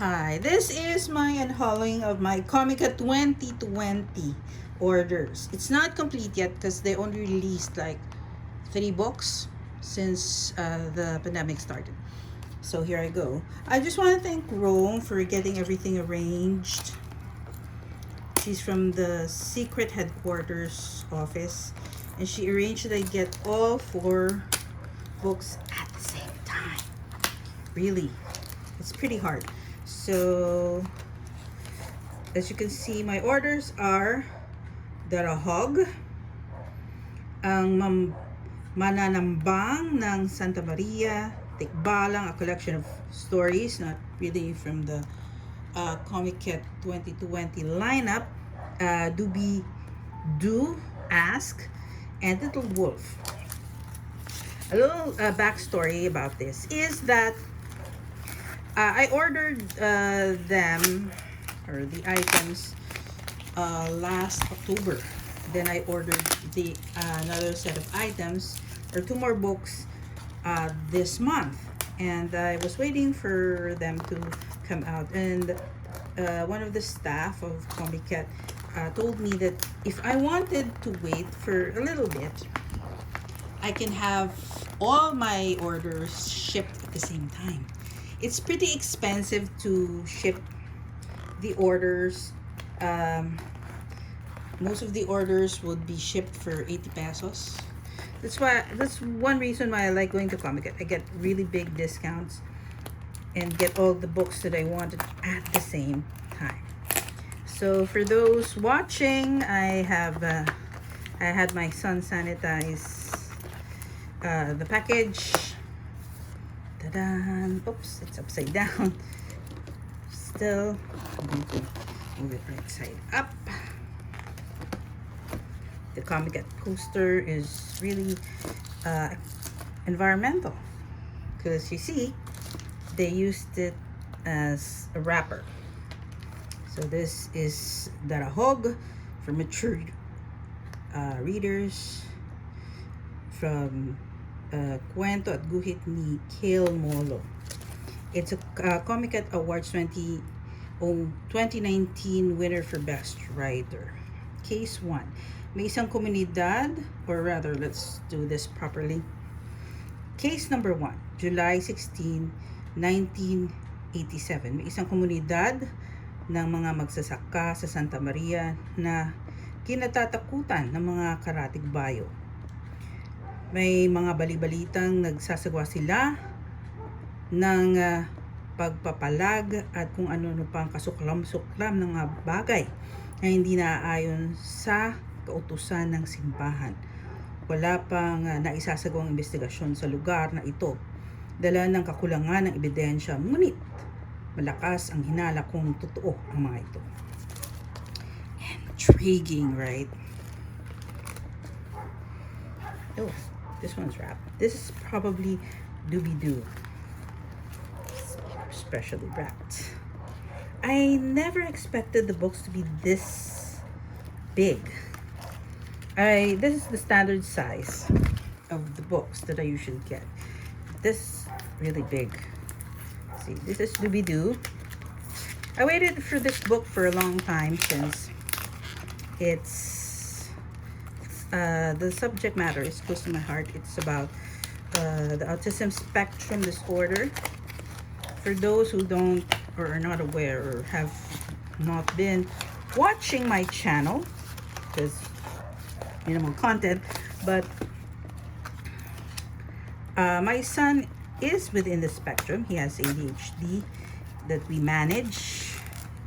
Hi, this is my unhauling of my Komiket 2020 orders. It's not complete yet because they only released like 3 books since the pandemic started. So here I go. I just want to thank Rome for getting everything arranged. She's from the secret headquarters office, and she arranged that I get all 4 books at the same time. Really, it's pretty hard. So as you can see, my orders are Darahog, ang Mananambang ng Santa Maria, Tikbalang, a collection of stories, not really from the Komiket 2020 lineup, Doobiedoo, Ask, and Little Wolf. A little backstory about this is that I ordered them, or the items, last October. Then I ordered the another set of items, or 2 more books, this month. And I was waiting for them to come out. And one of the staff of Komiket told me that if I wanted to wait for a little bit, I can have all my orders shipped at the same time. It's pretty expensive to ship the orders. Most of the orders would be shipped for 80 pesos. That's one reason why I like going to Komiket. I get really big discounts and get all the books that I wanted at the same time. So for those watching, I had my son sanitize the package. Ta-da! Oops, it's upside down. Still, I'm going to move it right side up. The Komiket poster is really environmental, because you see, they used it as a wrapper. So this is Darahog for mature readers, from Kwento at Guhit ni Kale Molo. It's a Komiket Awards 2019 winner for Best Writer. Case 1. May isang komunidad, or rather, let's do this properly. Case number 1, July 16, 1987. May isang komunidad ng mga magsasaka sa Santa Maria na kinatatakutan ng mga karatig bayo. May mga balibalitang nagsasagawa sila ng pagpapalag at kung ano-ano pang kasuklam-suklam ng mga bagay na hindi naaayon sa kautusan ng simbahan. Wala pang naisasagawang investigasyon sa lugar na ito, dala ng kakulangan ng ebidensya, ngunit malakas ang hinala kung totoo ang mga ito. Intriguing, right? Oh, this one's wrapped. This is probably Doobiedoo, specially wrapped. I never expected the books to be this big. This is the standard size of the books that I usually get. This is really big. See, this is Doobiedoo. I waited for this book for a long time, since it's the subject matter is close to my heart. It's about the autism spectrum disorder. For those who don't, or are not aware, or have not been watching my channel, because minimal content, but my son is within the spectrum. He has ADHD that we manage.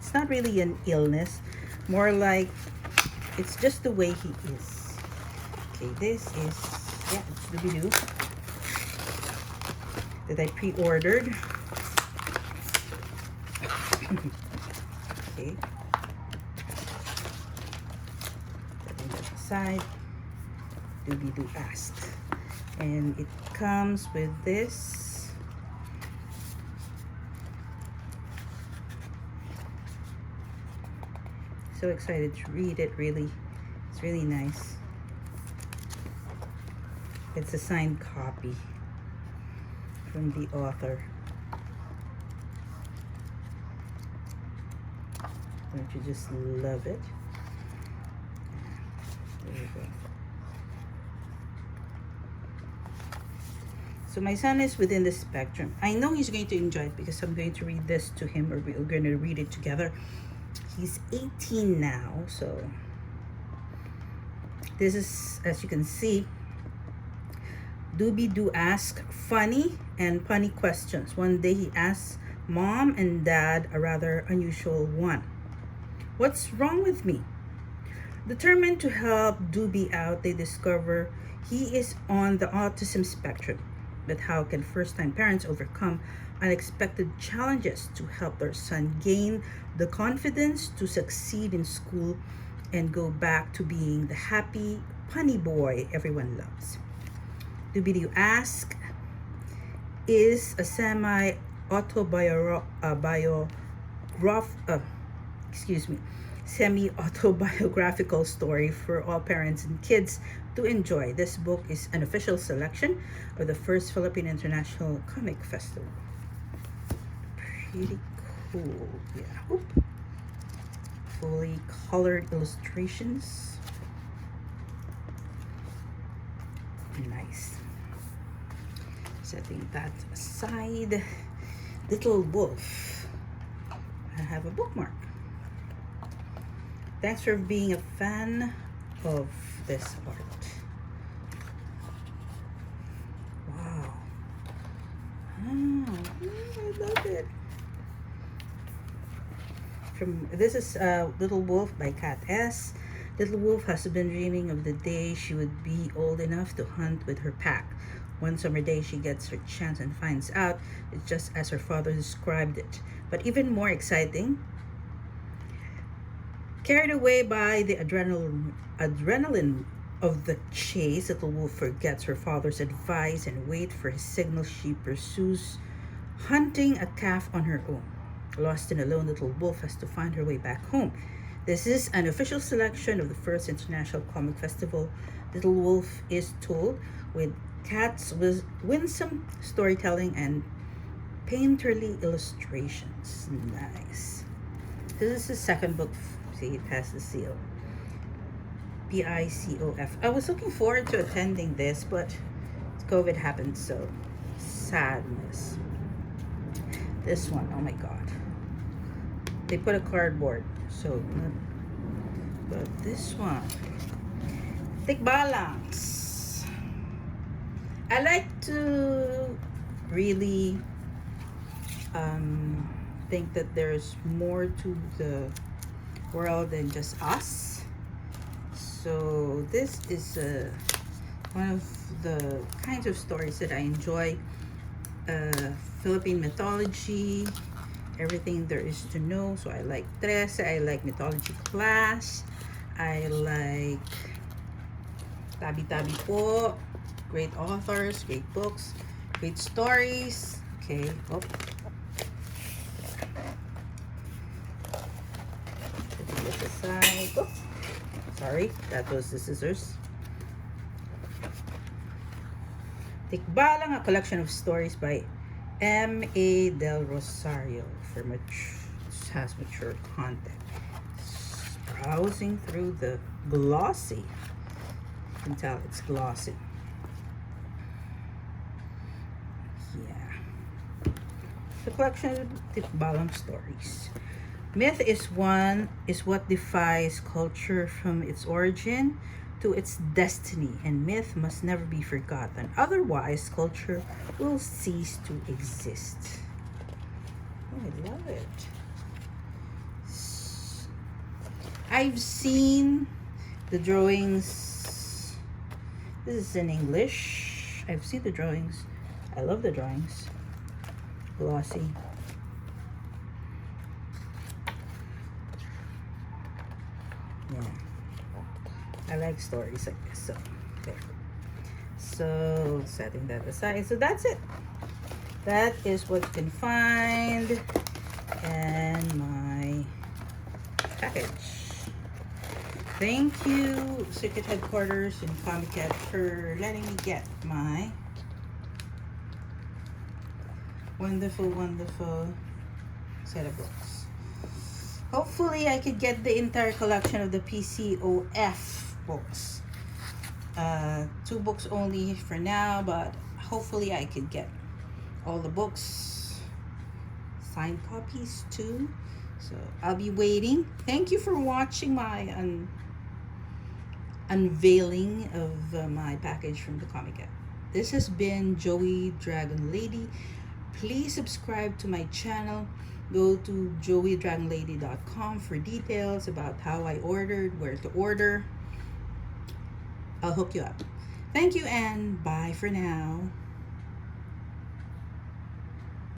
It's not really an illness, more like it's just the way he is. Okay, this is, yeah, it's the video that I pre-ordered. Okay, setting that aside. Doobiedoo Ask, and it comes with this. So excited to read it. Really, it's really nice. It's a signed copy from the author. Don't you just love it? There you go. So my son is within the spectrum. I know he's going to enjoy it because I'm going to read this to him, or we're going to read it together. He's 18 now, so this is, as you can see, Doobiedoo asks funny and punny questions. One day he asks mom and dad a rather unusual one. What's wrong with me? Determined to help Doobie out, they discover he is on the autism spectrum. But how can first-time parents overcome unexpected challenges to help their son gain the confidence to succeed in school and go back to being the happy, punny boy everyone loves? Doobiedoo asks, is a semi-autobiographical story for all parents and kids to enjoy. This book is an official selection of the first Philippine International Comic Festival. Pretty cool. Yeah. Oop. Fully colored illustrations. Nice. Setting that aside. Little Wolf. I have a bookmark. Thanks for being a fan of this art. Wow. Oh, I love it. This is Little Wolf by Kat S. Little Wolf has been dreaming of the day she would be old enough to hunt with her pack. One summer day, she gets her chance and finds out it's just as her father described it. But even more exciting, carried away by the adrenaline of the chase, Little Wolf forgets her father's advice and waits for his signal. She pursues, hunting a calf on her own. Lost and alone, Little Wolf has to find her way back home. This is an official selection of the first International Comic Festival. Little Wolf is told with Kat's winsome storytelling and painterly illustrations. Nice. This is the second book. See, it has the seal. PICOF. I was looking forward to attending this, but COVID happened, so sadness. This one, oh my god. They put a cardboard, so, but this one. Tikbalangs. I like to really think that there's more to the world than just us. So this is one of the kinds of stories that I enjoy. Philippine mythology, everything there is to know. So I like Trece, I like mythology class, I like Tabi-Tabi po. Great authors, great books, great stories. Okay, oh. Put this aside. Oh. Sorry, that was the scissors. Tikbalang, a collection of stories by M.A. Del Rosario for has mature content. Browsing through the glossy. You can tell it's glossy. Yeah. The collection of Tikbalang stories. Myth is what defies culture from its origin to its destiny, and myth must never be forgotten. Otherwise, culture will cease to exist. Oh, I love it. I've seen the drawings. This is in English. I've seen the drawings. I love the drawings. Glossy. Yeah. I like stories like this. So, there. So, setting that aside. So, that's it. That is what you can find in my package. Thank you, Circuit Headquarters in Komiket, for letting me get my wonderful, wonderful set of books. Hopefully I could get the entire collection of the PCOF books. 2 books only for now, but hopefully I could get all the books, signed copies too. So I'll be waiting. Thank you for watching my unveiling of my package from the Komiket. This has been Joey Dragon Lady. Please subscribe to my channel. Go to joeydragonlady.com for details about how I ordered, where to order. I'll hook you up. Thank you and bye for now.